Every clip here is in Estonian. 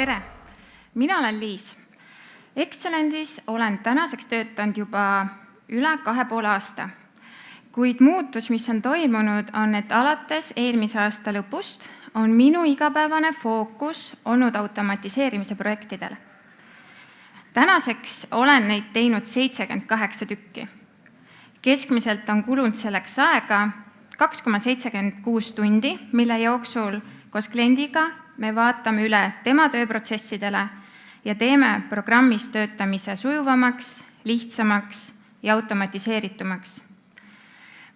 Tere! Mina olen Liis. Excellendis olen tänaseks töötanud juba üle 2,5 aasta. Kuid muutus, mis on toimunud, on, et alates eelmise aasta lõpust on minu igapäevane fookus olnud automatiseerimise projektidel. Tänaseks olen neid teinud 78 tükki. Keskmiselt on kulunud selleks aega 2,76 tundi, mille jooksul koos kliendiga me vaatame üle tema tööprotsessidele ja teeme programmis töötamise sujuvamaks, lihtsamaks ja automatiseeritumaks.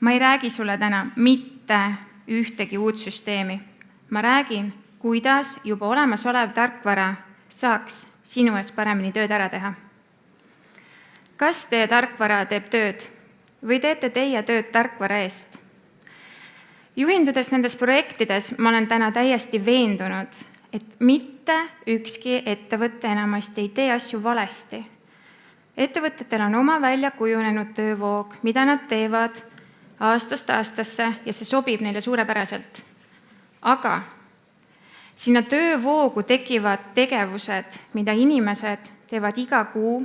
Ma ei räägi sulle täna mitte ühtegi uut süsteemi. Ma räägin, kuidas juba olemasolev tarkvara saaks sinu ees paremini tööd ära teha. Kas teie tarkvara teeb tööd või teete teie tööd tarkvara eest? Juhindudes nendes projektides ma olen täna täiesti veendunud, et mitte ükski ettevõte enamasti ei tee asju valesti. Ettevõtetel on oma välja kujunenud töövoog, mida nad teevad aastast aastasse ja see sobib neile suurepäraselt. Aga sinna töövoogu tekivad tegevused, mida inimesed teevad iga kuu,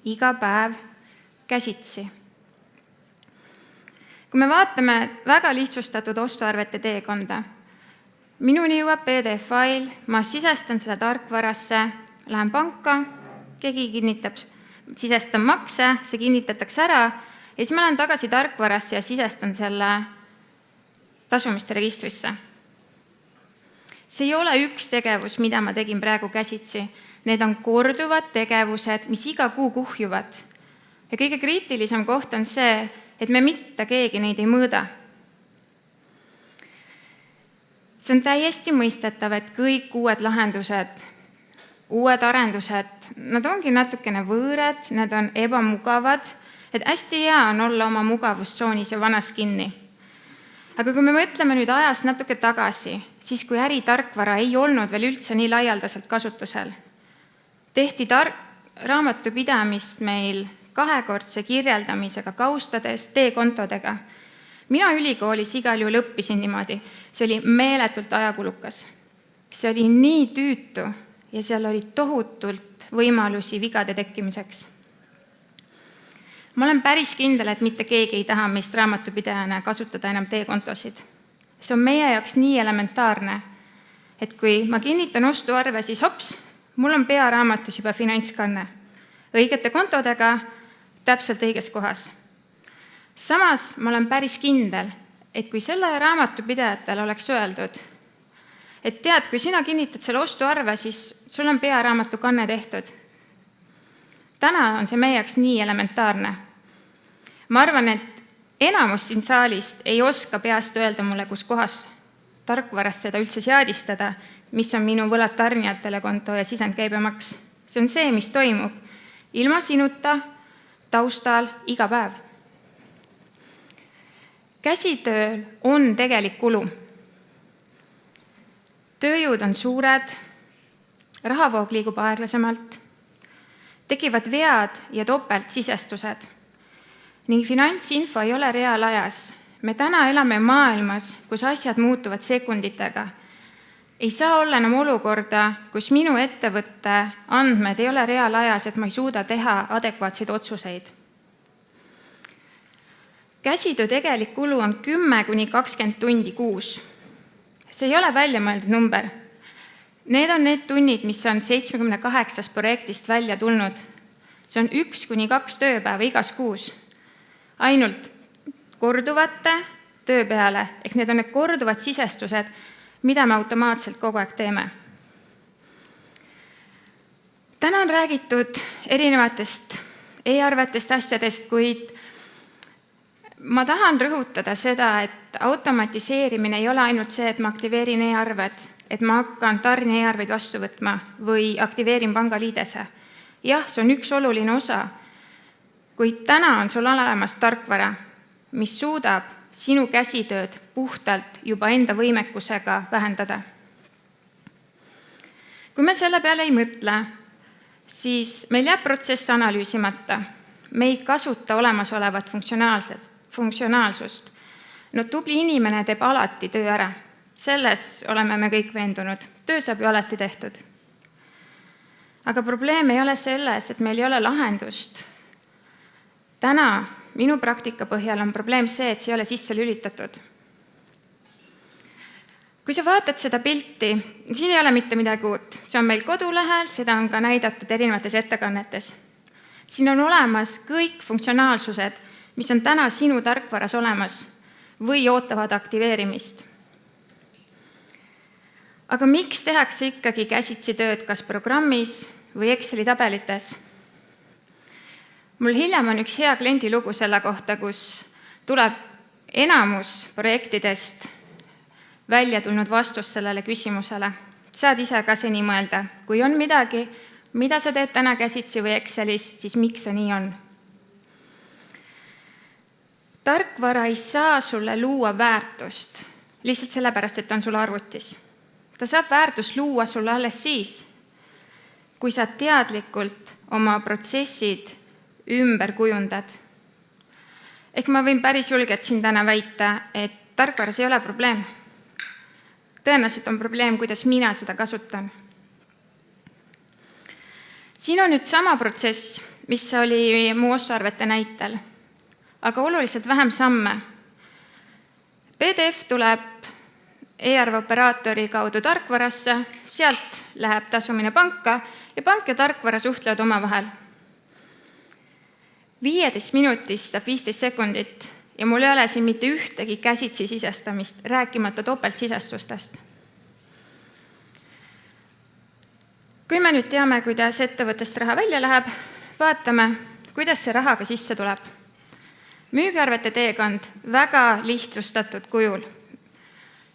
iga päev käsitsi. Kui me vaatame väga lihtsustatud ostuarvete teekonda, minuni jõuab PDF-fail, ma sisestan selle tarkvarasse, lähen panka, keegi kinnitab, sisestan makse, see kinnitatakse ära ja siis ma lähen tagasi tarkvarasse ja sisestan selle tasumiste registrisse. See ei ole üks tegevus, mida ma tegin praegu käsitsi. Need on korduvad tegevused, mis iga kuu kuhjuvad. Ja kõige kriitilisem koht on see, et me mitte keegi neid ei mõõda. See on täiesti mõistetav, et kõik uued lahendused, uued arendused, nad ongi natukene võõrad, nad on ebamugavad, et hästi hea on olla oma mugavustsoonis ja vanas kinni. Aga kui me mõtleme nüüd ajas natuke tagasi, siis kui äritarkvara ei olnud veel üldse nii laialdaselt kasutusel, tehti raamatupidamist meil kahekordse kirjeldamisega, kaustades teekontodega. Mina ülikoolis igal juhul õppisin niimoodi. See oli meeletult ajakulukas. See oli nii tüütu ja seal oli tohutult võimalusi vigade tekkimiseks. Ma olen päris kindel, et mitte keegi ei taha meist raamatupidajana kasutada enam teekontosid. See on meie jaoks nii elementaarne, et kui ma kinnitan ostuarve, siis hops, mul on pearaamatus juba finantskanne. Õigete kontodega täpselt õiges kohas. Samas ma olen päris kindel, et kui selle raamatupidajatele oleks öeldud, et tead, kui sina kinnitad selle ostuarve, siis sul on pearaamatu kanne tehtud. Täna on see meie jaoks nii elementaarne. Ma arvan, et enamus siin saalist ei oska peast öelda mulle, kus kohas tarkvarast seda üldse seadistada, mis on minu võlad tarnijatele konto ja sisendkäibemaks. See on see, mis toimub ilma sinuta taustal iga päev. Käsitööl on tegelik kulu. Tööjõud on suured, rahavoog liigub aeglasemalt, tekivad vead ja topeltsisestused ning finantsinfo ei ole reaalajas. Me täna elame maailmas, kus asjad muutuvad sekunditega. Ei saa olla enam olukorda, kus minu ettevõtte andmed ei ole reaalajas, et ma ei suuda teha adekvaatseid otsuseid. Käsitöö tegelik kulu on 10–20 tundi kuus. See ei ole välja mõeldud number. Need on need tunnid, mis on 78 projektist välja tulnud. See on 1–2 tööpäeva igas kuus. Ainult korduvate töö peale, ehk need on need korduvad sisestused, mida me automaatselt kogu aeg teeme. Täna on räägitud erinevatest e-arvetest asjadest, kuid ma tahan rõhutada seda, et automatiseerimine ei ole ainult see, et ma aktiveerin e-arved, et ma hakkan tarni e-arveid vastu võtma või aktiveerin pangaliidese. Jah, see on üks oluline osa, kuid täna on sul olemas tarkvara, mis suudab sinu käsitööd puhtalt juba enda võimekusega vähendada. Kui me selle peale ei mõtle, siis meil jääb protsess analüüsimata. Me ei kasuta olemasolevat funktsionaalsust. No tubli inimene teeb alati töö ära. Selles oleme me kõik veendunud. Töö saab ju alati tehtud. Aga probleem ei ole selles, et meil ei ole lahendust. Täna minu praktika põhjal on probleem see, et see ei ole sisse lülitatud. Kui sa vaatad seda pilti, siin ei ole mitte midagi uut. See on meil kodulehel, seda on ka näidatud erinevates ettekannetes. Siin on olemas kõik funktsionaalsused, mis on täna sinu tarkvaras olemas või ootavad aktiveerimist. Aga miks tehakse ikkagi käsitsi tööd kas programmis või Exceli tabelites? Mul hiljem on üks hea kliendi lugu selle kohta, kus tuleb enamus projektidest välja tulnud vastus sellele küsimusele. Saad ise ka seni mõelda, kui on midagi, mida sa teed täna käsitsi või Excelis, siis miks see nii on? Tarkvara ei saa sulle luua väärtust lihtsalt sellepärast, et on sul arvutis. Ta saab väärtust luua sulle alles siis, kui sa teadlikult oma protsessid ümber kujundad. Ehk ma võin päris julgelt siin täna väita, et tarkvaras ei ole probleem. Tõenäoliselt on probleem, kuidas mina seda kasutan. Siin on nüüd sama protsess, mis oli mu ostuarvete näitel, aga oluliselt vähem samme. PDF tuleb e-arve operaatori kaudu tarkvarasse, sealt läheb tasumine panka ja pank ja tarkvara suhtlevad omavahel. 15 minutist saab 15 sekundit ja mul ei ole siin mitte ühtegi käsitsi sisestamist, rääkimata topeltsisestustest. Kui me nüüd teame, kuidas ettevõttest raha välja läheb, vaatame, kuidas see rahaga sisse tuleb. Müügiarvete teekond väga lihtsustatud kujul.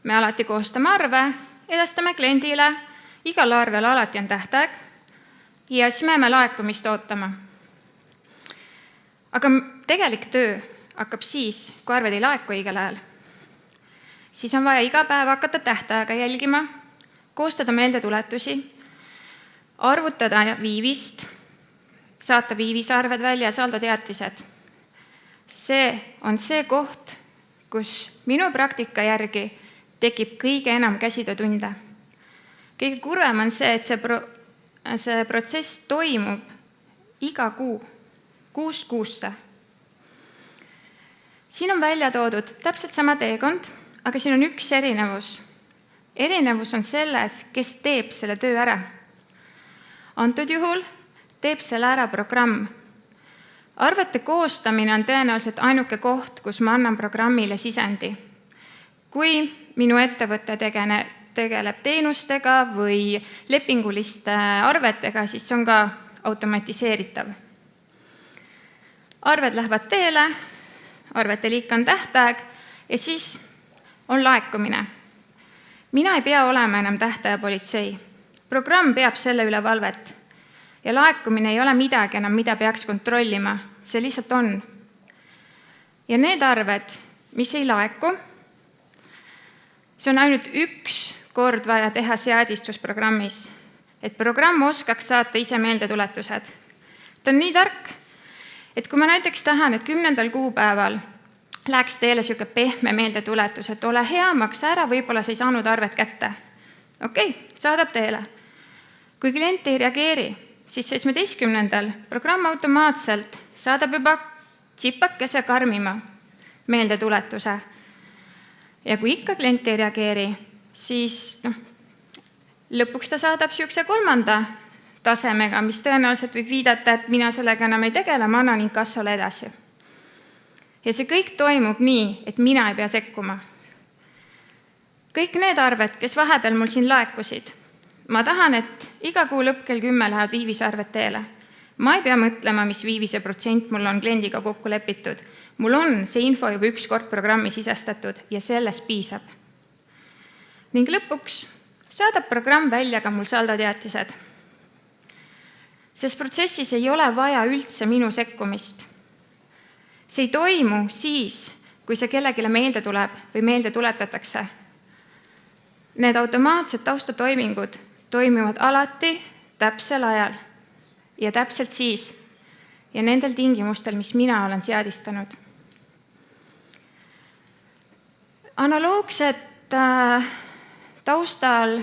Me alati koostame arve, edastame kliendile, igal arvel alati on tähtaeg ja siis me jääme laekumist ootama. Aga tegelik töö hakkab siis, kui arved ei laeku õigel ajal. Siis on vaja iga päev hakata tähtaega jälgima, koostada meeldetuletusi, arvutada viivist, saata viivisarved välja ja saldoteatised. See on see koht, kus minu praktika järgi tekib kõige enam käsitöötunde. Kõige kurvem on see, et see protsess toimub iga kuu, kuust kuusse. Siin on välja toodud täpselt sama teekond, aga siin on üks erinevus. Erinevus on selles, kes teeb selle töö ära. Antud juhul teeb selle ära programm. Arvete koostamine on tõenäoliselt ainuke koht, kus ma annan programmile sisendi. Kui minu ettevõte tegeleb teenustega või lepinguliste arvetega, siis see on ka automatiseeritav. Arved lähevad teele, arvete liik on tähtaeg ja siis on laekumine. Mina ei pea olema enam tähtajapolitsei. Programm peab selle üle valvet. Ja laekumine ei ole midagi enam, mida peaks kontrollima. See lihtsalt on. Ja need arved, mis ei laeku, see on ainult üks kord vaja teha seadistusprogrammis, et programm oskaks saata ise meeldetuletused. Ta on nii tark, et kui ma näiteks tahan, et 10. kuupäeval läheks teile siuke pehme meeldetuletus, et ole hea, maksa ära, võib-olla sa ei saanud arvet kätte. Okei, saadab teele. Kui klient ei reageeri, siis 17. programm automaatselt saadab juba tsipakese karmima meeldetuletuse. Ja kui ikka klient ei reageeri, siis lõpuks ta saadab siukse 3. tasemega, mis tõenäoliselt võib viidata, et mina sellega enam ei tegele, ma annan inkassole edasi. Ja see kõik toimub nii, et mina ei pea sekkuma. Kõik need arved, kes vahepeal mul siin laekusid, ma tahan, et iga kuu lõpp kell 10 lähevad viivisarved teele. Ma ei pea mõtlema, mis viivise protsent mul on kliendiga kokku lepitud. Mul on see info juba üks kord programmi sisestatud ja sellest piisab. Ning lõpuks saadab programm välja ka mul saldoteatised. Sest protsessis ei ole vaja üldse minu sekkumist. See ei toimu siis, kui see kellegile meelde tuleb või meelde tuletatakse. Need automaatsed taustatoimingud toimivad alati täpsel ajal ja täpselt siis ja nendel tingimustel, mis mina olen seadistanud. Analoogset taustal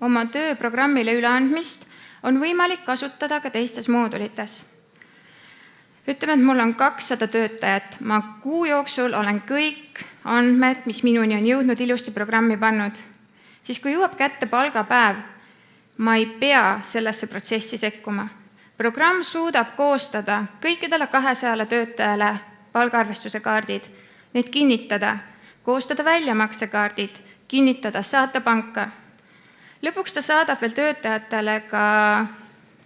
oma tööprogrammile üleandmist on võimalik kasutada ka teistes moodulites. Ütleme, et mul on 200 töötajat, ma kuu jooksul olen kõik andmed, mis minuni on jõudnud, ilusti programmi pannud. Siis kui jõuab kätte palgapäev, ma ei pea sellesse protsessi sekkuma. Programm suudab koostada kõikidele 200 töötajale palgaarvestuse kaardid, need kinnitada, koostada väljamakse-kaardid, kinnitada, saata panka. Lõpuks ta saadab veel töötajatele ka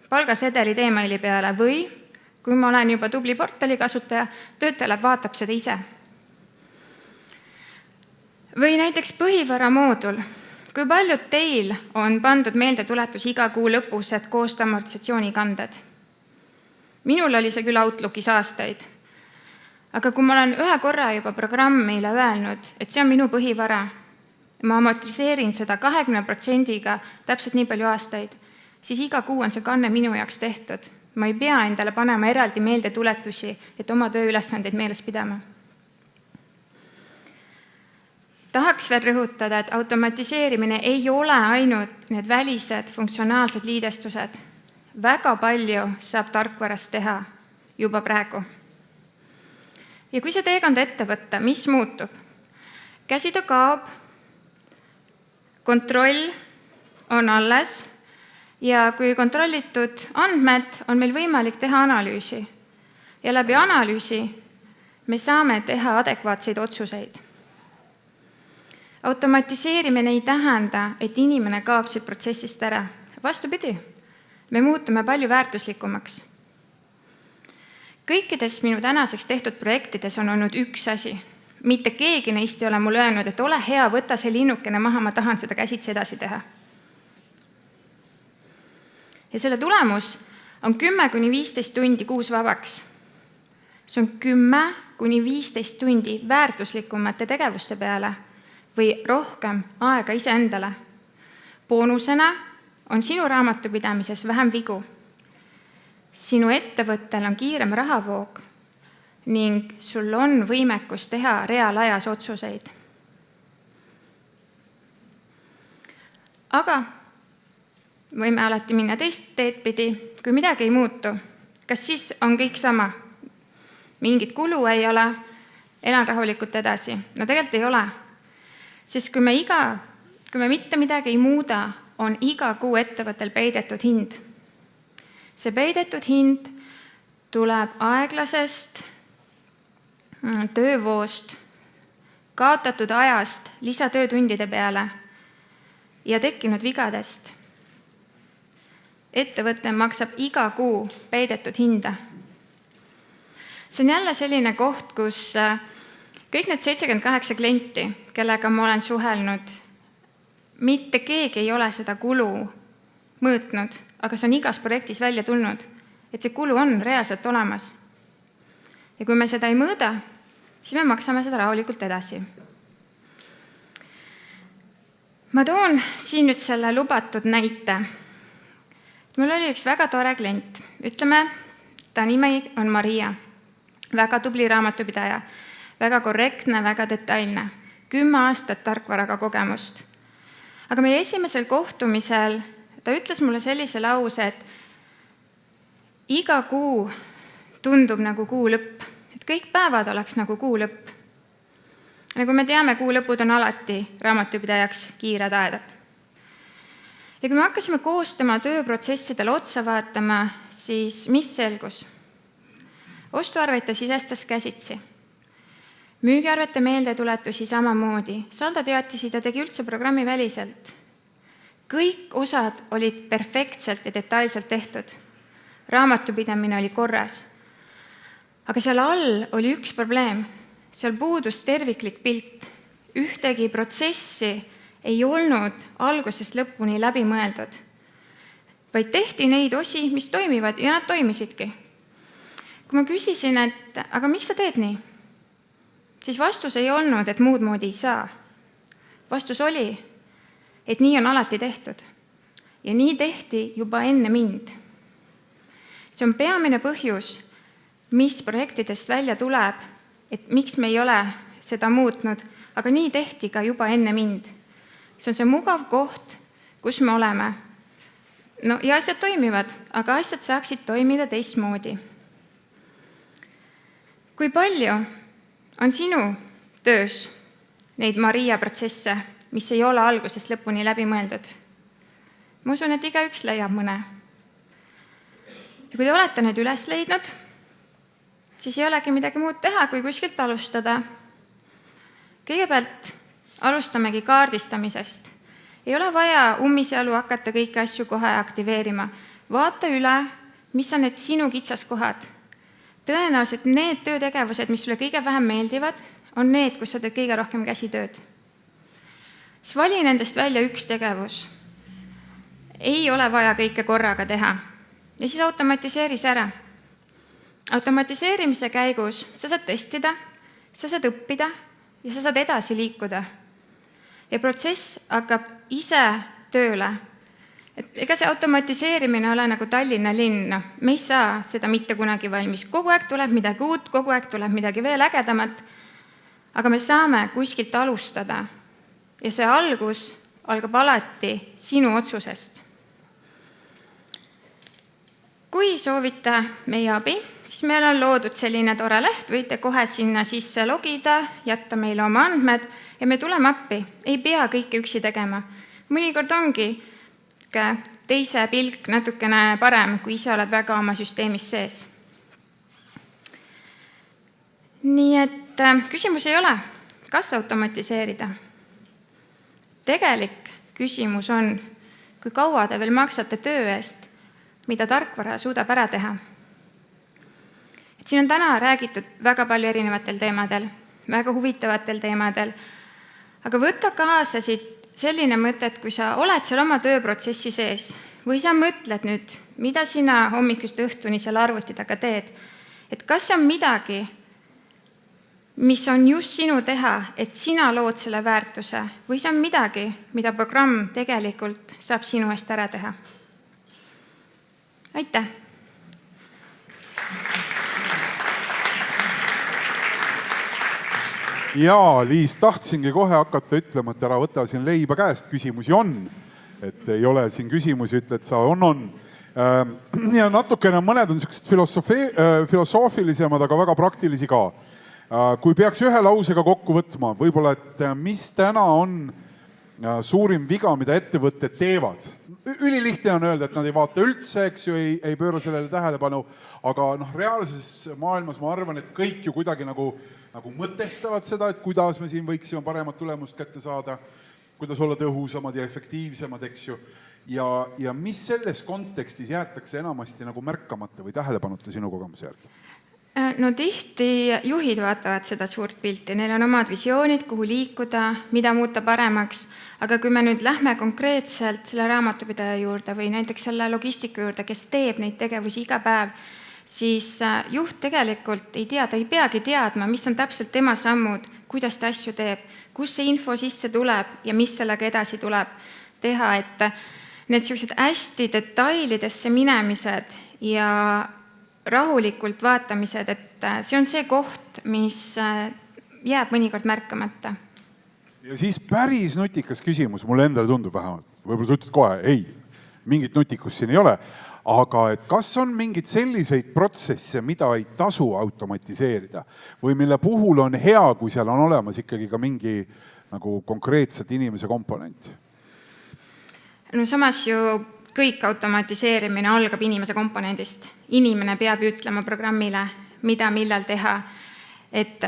palgasedelid e-maili peale või kui ma olen juba tubli portali kasutaja, töötaja vaatab seda ise. Või näiteks põhivara moodul. Kui paljud teil on pandud meeldetuletus iga kuu lõpus, et koosta amortisatsioonikanded? Minul oli see küll Outlookis aastaid. Aga kui ma olen ühe korra juba programmile öelnud, et see on minu põhivara, ma amortiseerin seda 20%-ga täpselt nii palju aastaid, siis iga kuu on see kanne minu jaoks tehtud. Ma ei pea endale panema eraldi meeldetuletusi, et oma tööülesandeid meeles pidama. Tahaks veel rõhutada, et automatiseerimine ei ole ainult need välised funktsionaalsed liidestused. Väga palju saab tarkvarast teha juba praegu. Ja kui see teekond ette võtta, mis muutub? Käsitöö kaob, kontroll on alles ja kui kontrollitud andmed on meil võimalik teha analüüsi. Ja läbi analüüsi me saame teha adekvaatseid otsuseid. Automatiseerimine ei tähenda, et inimene kaob siit protsessist ära. Vastupidi, me muutume palju väärtuslikumaks. Kõikides minu tänaseks tehtud projektides on olnud üks asi. Mitte keegi neist ei ole mulle öelnud, et ole hea, võta see linnukene maha, ma tahan seda käsitsi edasi teha. Ja selle tulemus on 10–15 tundi kuus vabaks. See on 10–15 tundi väärtuslikumate tegevuste peale või rohkem aega iseendale. Boonusena on sinu raamatupidamises vähem vigu. Sinu ettevõttel on kiirem rahavoog ning sul on võimekus teha reaalajas otsuseid. Aga võime alati minna teist teed pidi, kui midagi ei muutu. Kas siis on kõik sama? Mingit kulu ei ole, elan rahulikult edasi. No tegelikult ei ole. Sest kui me mitte midagi ei muuda, on iga kuu ettevõttel peidetud hind. See peidetud hind tuleb aeglasest töövoost, kaotatud ajast lisatöötundide peale ja tekkinud vigadest. Ettevõte maksab iga kuu peidetud hinda. See on jälle selline koht, kus kõik need 78 klienti, kellega ma olen suhelnud, mitte keegi ei ole seda kulu mõõtnud, aga see on igas projektis välja tulnud, et see kulu on reaalselt olemas. Ja kui me seda ei mõõda, siis me maksame seda rahulikult edasi. Ma toon siin nüüd selle lubatud näite. Mul oli üks väga tore klient. Ütleme, ta nimi on Maria. Väga tubli raamatupidaja. Väga korrektne, väga detailne. 10 aastat tarkvaraga kogemust. Aga meie esimesel kohtumisel ta ütles mulle sellise lause, et iga kuu tundub nagu kuu lõpp. Et kõik päevad oleks nagu kuu lõpp. Nagu me teame, kuu lõpud on alati raamatupidajaks kiired aedad. Ja kui me hakkasime koostama tööprotsessidele otsa vaatama, siis mis selgus? Ostuarveid ta sisestas käsitsi. Müügiarvete meeldetuletusi samamoodi. Saldoteatisi ta tegi üldse programmi väliselt. Kõik osad olid perfektselt ja detailselt tehtud. Raamatupidamine oli korras. Aga seal all oli üks probleem. Seal puudus terviklik pilt. Ühtegi protsessi ei olnud algusest lõpuni läbi mõeldud. Vaid tehti neid osi, mis toimivad ja nad toimisidki. Kui ma küsisin, et aga miks sa teed nii? Siis vastus ei olnud, et muud moodi ei saa. Vastus oli, et nii on alati tehtud. Ja nii tehti juba enne mind. See on peamine põhjus, mis projektidest välja tuleb, et miks me ei ole seda muutnud, aga nii tehti ka juba enne mind. See on see mugav koht, kus me oleme. No ja asjad toimivad, aga asjad saaksid toimida teistmoodi. Kui palju on sinu töös neid Maria protsesse, mis ei ole algusest lõpuni läbi mõeldud? Ma usun, et igaüks leiab mõne. Ja kui te olete need üles leidnud, siis ei olegi midagi muud teha, kui kuskilt alustada. Kõigepealt alustamegi kaardistamisest. Ei ole vaja ummisjalu hakata kõiki asju kohe aktiveerima. Vaata üle, mis on need sinu kitsaskohad. Tõenäoliselt need töötegevused, mis sulle kõige vähem meeldivad, on need, kus sa teed kõige rohkem käsitööd. Siis vali nendest välja üks tegevus. Ei ole vaja kõike korraga teha. Ja siis automatiseeri see ära. Automatiseerimise käigus sa saad testida, sa saad õppida ja sa saad edasi liikuda. Ja protsess hakkab ise tööle. Et ega see automatiseerimine ole nagu Tallinna linn. Me ei saa seda mitte kunagi valmis. Kogu aeg tuleb midagi uut, kogu aeg tuleb midagi veel ägedamat. Aga me saame kuskilt alustada. Ja see algus algab alati sinu otsusest. Kui soovite meie abi, siis meil on loodud selline tore leht, võite kohe sinna sisse logida, jätta meile oma andmed ja me tuleme appi. Ei pea kõike üksi tegema. Mõnikord ongi teise pilk natukene parem, kui ise oled väga oma süsteemis sees. Nii et küsimus ei ole, kas automatiseerida. Tegelik küsimus on, kui kaua te veel maksate töö eest, mida tarkvara suudab ära teha. Et siin on täna räägitud väga palju erinevatel teemadel, väga huvitavatel teemadel, aga võta kaasa siit selline mõte, et kui sa oled seal oma tööprotsessi sees või sa mõtled nüüd, mida sina hommikust õhtuni seal arvuti taga teed, et kas see on midagi, mis on just sinu teha, et sina lood selle väärtuse või see on midagi, mida programm tegelikult saab sinu eest ära teha. Aitäh! Jaa, Liis, tahtsingi kohe hakata ütlema, et ära võta siin leiba käest, küsimusi on. Et ei ole siin küsimusi, ütle, et sa on. Ja natukene mõned on sellised filosoofilisemad, aga väga praktilisi ka. Kui peaks ühe lausega kokku võtma, võib-olla, et mis täna on suurim viga, mida ettevõtted teevad. Ülilihtne on öelda, et nad ei vaata üldse, eks ju, ei pööra sellele tähelepanu, aga reaalses maailmas ma arvan, et kõik ju kuidagi nagu mõtestavad seda, et kuidas me siin võiksime paremat tulemust kätte saada, kuidas olla tõhusamad ja efektiivsemad, eks ju. Ja mis selles kontekstis jäetakse enamasti nagu märkamata või tähelepanuta sinu kogemuse järgi? No tihti juhid vaatavad seda suurt pilti, neil on omad visioonid, kuhu liikuda, mida muuta paremaks, aga kui me nüüd lähme konkreetselt selle raamatupidaja juurde või näiteks selle logistika juurde, kes teeb neid tegevusi iga päev, siis juht tegelikult ei tea, ta ei peagi teadma, mis on täpselt tema sammud, kuidas ta asju teeb, kus see info sisse tuleb ja mis sellega edasi tuleb teha, et need sellised hästi detailidesse minemised ja rahulikult vaatamised, et see on see koht, mis jääb mõnikord märkamata. Ja siis päris nutikas küsimus, mulle endale tundub vähemalt, võib-olla sa ütled kohe, ei, mingit nutikust siin ei ole, aga et kas on mingid selliseid protsesse, mida ei tasu automatiseerida või mille puhul on hea, kui seal on olemas ikkagi ka mingi nagu konkreetselt inimese komponent? No samas ju kõik automatiseerimine algab inimese komponendist. Inimene peab ütlema programmile, mida millal teha. Et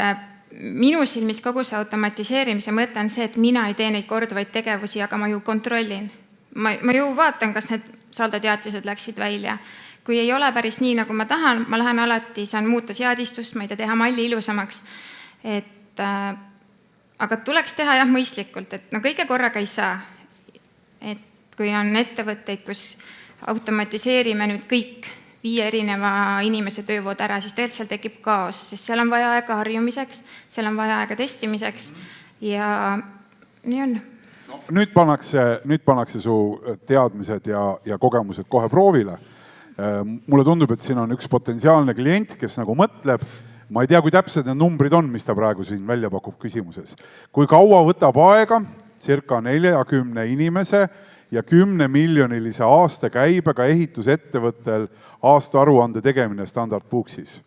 minu silmis kogu see automatiseerimise mõte on see, et mina ei tee neid korduvaid tegevusi, aga ma ju kontrollin. Ma ju vaatan, kas need saldoteatised läksid välja. Kui ei ole päris nii, nagu ma tahan, ma lähen alati, saan muuta seadistust, ma ei teha malli ilusamaks. Aga tuleks teha jah mõistlikult, et kõige korraga ei saa. Et kui on ettevõtteid, kus automatiseerime nüüd kõik 5 erineva inimese töövood ära, siis tegelikult seal tekib kaos, sest seal on vaja aega harjumiseks, seal on vaja aega testimiseks ja nii on. No, nüüd pannakse su teadmised ja kogemused kohe proovile. Mulle tundub, et siin on üks potentsiaalne klient, kes nagu mõtleb, ma ei tea, kui täpsed need numbrid on, mis ta praegu siin välja pakub küsimuses. Kui kaua võtab aega, circa 40 inimese ja 10-miljonilise aastakäibega ehitusettevõttel aastaaruande tegemine Standard Booksis?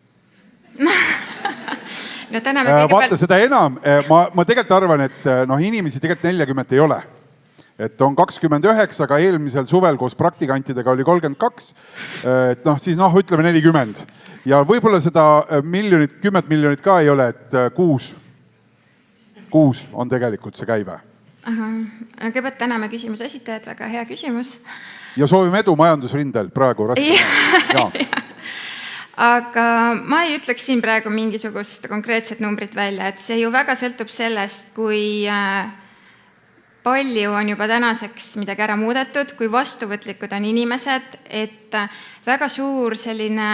No täna me Vaata seda enam, ma tegelikult arvan, et inimesi tegelikult 40 ei ole. Et on 29, aga eelmisel suvel koos praktikantidega oli 32, et siis ütleme 40. Ja võib-olla seda 10 miljonit ka ei ole, et 6 on tegelikult see käive. Kõigepealt täname küsimuse esitajad, väga hea küsimus. Ja soovime edu majandusrindel praegu raske. Aga ma ei ütleks siin praegu mingisugust konkreetset numbrit välja, et see ju väga sõltub sellest, kui palju on juba tänaseks midagi ära muudetud, kui vastuvõtlikud on inimesed, et väga suur selline...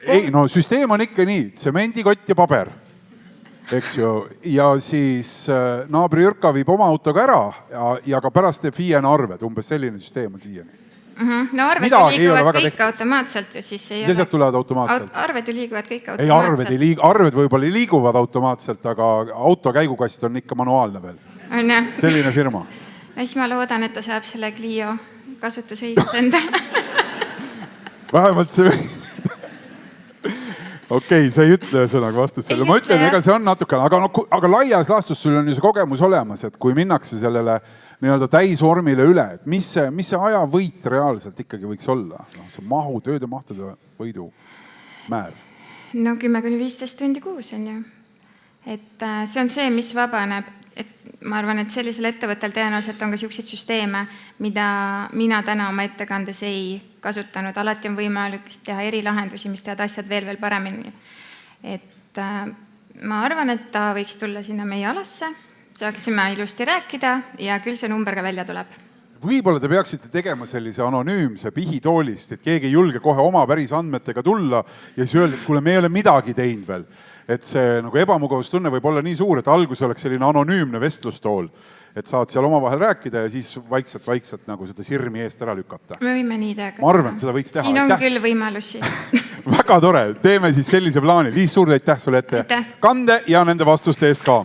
Ei, süsteem on ikka nii, tsemendikott ja paber, eks ju, ja siis naabri Jürka viib oma autoga ära ja ka pärast teeb FIE-na arved, umbes selline süsteem on siiani. No arved ju liiguvad kõik automaatselt ja siis ei ole... Sealt tulevad automaatselt? Arved ju liiguvad kõik automaatselt. Ei, arved võib-olla liiguvad automaatselt, aga auto käigukast on ikka manuaalne veel. Selline firma. Ja siis ma loodan, et ta saab selle Clio kasutusõigus enda. Vähemalt see... Okei, sa ei ütle sõnaga vastus selle. Ma ütlen, ega see on natukene, aga laias laastus sul on ju see kogemus olemas, et kui minnakse sellele täisvormile üle, et mis see ajavõit reaalselt ikkagi võiks olla? See mahu, tööde mahtude võidu määr. 10-15 tundi kuus on ju. Et see on see, mis vabaneb. Et ma arvan, et sellisel ettevõttel tõenäoliselt on ka selliseid süsteeme, mida mina täna oma ettekandes ei kasutanud. Alati on võimalik teha erilahendusi, mis teevad asjad veel paremini. Et ma arvan, et ta võiks tulla sinna meie alasse, saaksime ilusti rääkida ja küll see number ka välja tuleb. Võib-olla te peaksite tegema sellise anonüümse pihitoolist, et keegi ei julge kohe oma päris andmetega tulla ja siis öelda, et kuule, me ei ole midagi teinud veel. Et see ebamugavustunne võib olla nii suur, et algus oleks selline anonüümne vestlustool, et saad seal omavahel rääkida ja siis vaikselt seda sirmi eest ära lükata. Me võime nii teha. Ma arvan, et seda võiks teha. Siin on küll võimalusi. Väga tore, teeme siis sellise plaani. Liis, suur aitäh sulle ette kande ja nende vastuste eest ka.